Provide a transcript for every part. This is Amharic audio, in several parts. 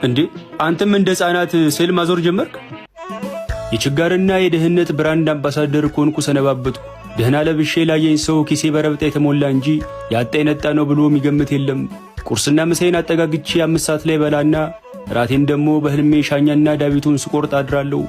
እንዴ አንተም እንደ ሕፃናት ስዕል ማዞር ጀመርክ? የችጋርና የድህነት ብራንድ አምባሳደር ኮንኩ ሰነባበትኩ። ደህና ለብሼ ላየኝ ሰው ኪሴ በረብጣ የተሞላ እንጂ ያጣ የነጣ ነው ብሎ የሚገምት የለም። ቁርስና ምሳዬን አጠጋግቼ 5 ሰዓት ላይ በላና ራቴን ደግሞ በህልሜ ሻኛና ዳዊቱን ስቆርጥ አድራለሁ።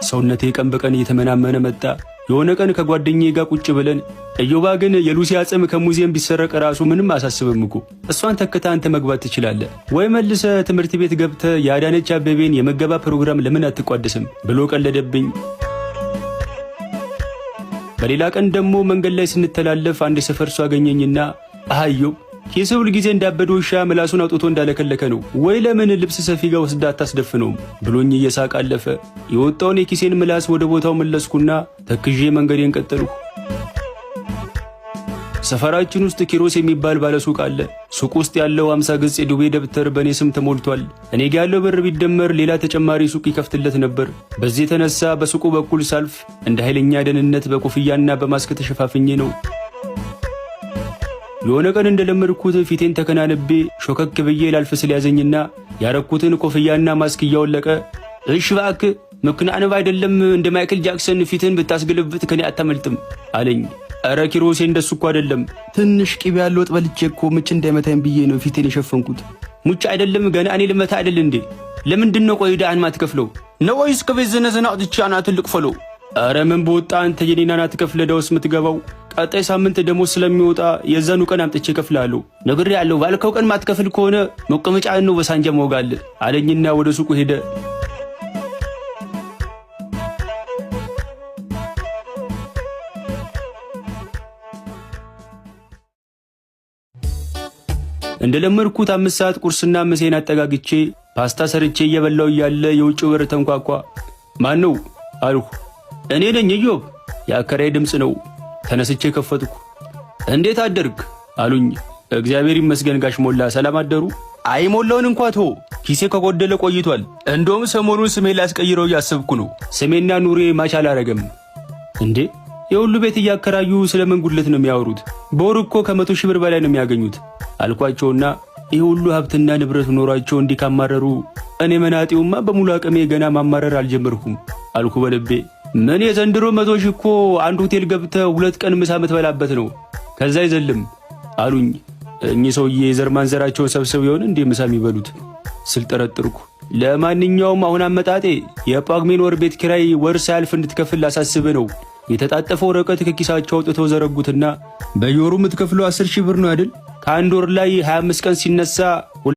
ሰውነቴ ቀን በቀን እየተመናመነ መጣ። የሆነ ቀን ከጓደኛዬ ጋር ቁጭ ብለን እዮባ ግን የሉሲ አጽም ከሙዚየም ቢሰረቅ ራሱ ምንም አሳስብም እኮ እሷን ተክታ አንተ መግባት ትችላለህ ወይ መልሰ ትምህርት ቤት ገብተ የአዳነች አበቤን የመገባ ፕሮግራም ለምን አትቋደስም ብሎ ቀለደብኝ። በሌላ ቀን ደግሞ መንገድ ላይ ስንተላለፍ አንድ ሰፈር ሰው አገኘኝና አህዮብ የሰው ጊዜ እንዳበደ ውሻ ምላሱን አውጥቶ እንዳለከለከ ነው ወይ ለምን ልብስ ሰፊ ጋር ወስዳ አታስደፍነውም ብሎኝ እየሳቅ አለፈ። የወጣውን የኪሴን ምላስ ወደ ቦታው መለስኩና ተክዤ መንገዴን ቀጠልኩ። ሰፈራችን ውስጥ ኪሮስ የሚባል ባለሱቅ አለ። ሱቅ ውስጥ ያለው 50 ገጽ የዱቤ ደብተር በእኔ ስም ተሞልቷል። እኔ ጋ ያለው ብር ቢደመር ሌላ ተጨማሪ ሱቅ ይከፍትለት ነበር። በዚህ የተነሳ በሱቁ በኩል ሳልፍ እንደ ኃይለኛ ደህንነት በኮፍያና በማስክ ተሸፋፍኜ ነው። የሆነ ቀን እንደለመድኩት ፊቴን ተከናንቤ ሾከክ ብዬ ላልፍ ስለያዘኝና ያረኩትን ኮፍያና ማስክ እያወለቀ እሺ እባክህ መክናንብ አይደለም እንደ ማይክል ጃክሰን ፊትን ብታስገለብጥ ከኔ አታመልጥም አለኝ። አረ ኪሮሴ እንደሱ እኮ አይደለም ትንሽ ቂቤ ያለው ወጥ በልቼ እኮ ምች እንዳይመታኝ ብዬ ነው ፊቴን የሸፈንኩት። ሙጭ አይደለም ገና እኔ ልመታ አይደል እንዴ? ለምንድን ነው ቆይ ዳን ማትከፍለው ነው ወይስ ከቤት ዘነዘና አጥቻ አናት ልቅፈለው? አረ ምን በወጣ አንተ የኔና ናት ከፍለዳውስ የምትገባው ቀጣይ ሳምንት ደሞዝ ስለሚወጣ የዛኑ ቀን አምጥቼ ከፍላለሁ። ነግሬ ያለው ባልከው ቀን ማትከፍል ከሆነ መቀመጫህን ነው በሳንጃ መውጋል አለኝና ወደ ሱቁ ሄደ። እንደለመድኩት 5 ሰዓት ቁርስና ምሴን አጠጋግቼ ፓስታ ሰርቼ እየበላው እያለ የውጭው በር ተንኳኳ። ማን ነው አልኩ። እኔ ነኝ ኢዮብ። የአከራዬ ድምፅ ነው። ተነስቼ ከፈትኩ። እንዴት አደርክ አሉኝ። እግዚአብሔር ይመስገን ጋሽ ሞላ ሰላም አደሩ? አይ ሞላውን እንኳን ተው ኪሴ ከጎደለ ቆይቷል። እንደውም ሰሞኑን ስሜ ላስቀይረው እያሰብኩ ነው። ስሜና ኑሬ ማች አላረገም እንዴ? የሁሉ ቤት እያከራዩ ስለምን ጉድለት ነው የሚያወሩት? በወር እኮ ከ100 ሺህ ብር በላይ ነው የሚያገኙት አልኳቸውና ይህ ሁሉ ሀብትና ንብረት ኖሯቸው እንዲህ ካማረሩ እኔ መናጤውማ በሙሉ አቅሜ ገና ማማረር አልጀመርኩም አልኩ በልቤ። ምን የዘንድሮ 100 ሺህ እኮ አንድ ሆቴል ገብተህ 2 ቀን ምሳ የምትበላበት ነው፣ ከዛ አይዘልም አሉኝ። እኚህ ሰውዬ የዘር ማንዘራቸውን ሰብስበው ይሆን እንዴ ምሳ የሚበሉት ስል ጠረጠርኩ። ለማንኛውም አሁን አመጣጤ የጳጉሜን ወር ቤት ኪራይ ወር ሳያልፍ እንድትከፍል ላሳስብ ነው። የተጣጠፈው ወረቀት ከኪሳቸው አውጥተው ዘረጉትና በየወሩ የምትከፍለው 10 ሺህ ብር ነው አይደል? ከአንድ ወር ላይ 25 ቀን ሲነሳ